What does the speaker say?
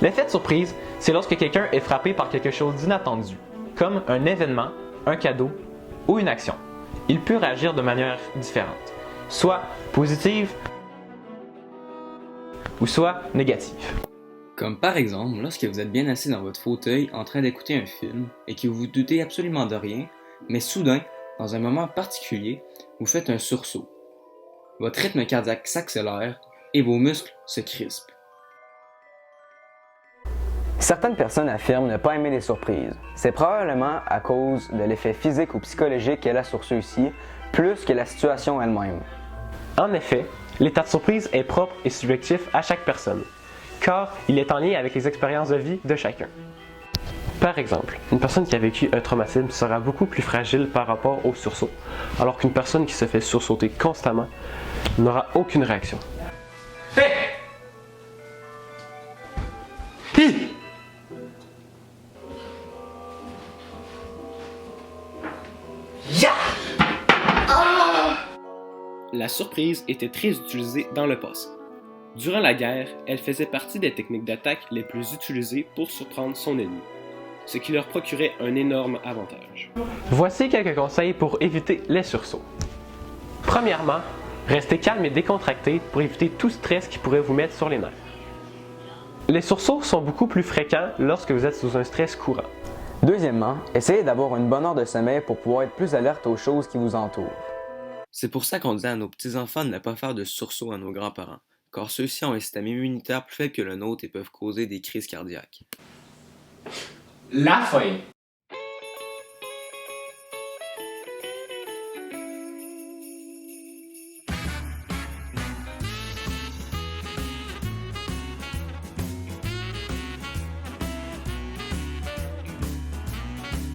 L'effet de surprise, c'est lorsque quelqu'un est frappé par quelque chose d'inattendu, comme un événement, un cadeau ou une action. Il peut réagir de manière différente, soit positive ou soit négative. Comme par exemple, lorsque vous êtes bien assis dans votre fauteuil en train d'écouter un film et que vous vous doutez absolument de rien, mais soudain, dans un moment particulier, vous faites un sursaut. Votre rythme cardiaque s'accélère et vos muscles se crispent. Certaines personnes affirment ne pas aimer les surprises. C'est probablement à cause de l'effet physique ou psychologique qu'elle a sur ceux-ci, plus que la situation elle-même. En effet, l'état de surprise est propre et subjectif à chaque personne, car il est en lien avec les expériences de vie de chacun. Par exemple, une personne qui a vécu un traumatisme sera beaucoup plus fragile par rapport au sursaut, alors qu'une personne qui se fait sursauter constamment n'aura aucune réaction. Hey! Hi! La surprise était très utilisée dans le passé. Durant la guerre, elle faisait partie des techniques d'attaque les plus utilisées pour surprendre son ennemi, ce qui leur procurait un énorme avantage. Voici quelques conseils pour éviter les sursauts. Premièrement, restez calme et décontracté pour éviter tout stress qui pourrait vous mettre sur les nerfs. Les sursauts sont beaucoup plus fréquents lorsque vous êtes sous un stress courant. Deuxièmement, essayez d'avoir une bonne heure de sommeil pour pouvoir être plus alerte aux choses qui vous entourent. C'est pour ça qu'on dit à nos petits-enfants de ne pas faire de sursaut à nos grands-parents, car ceux-ci ont un système immunitaire plus faible que le nôtre et peuvent causer des crises cardiaques. La fin.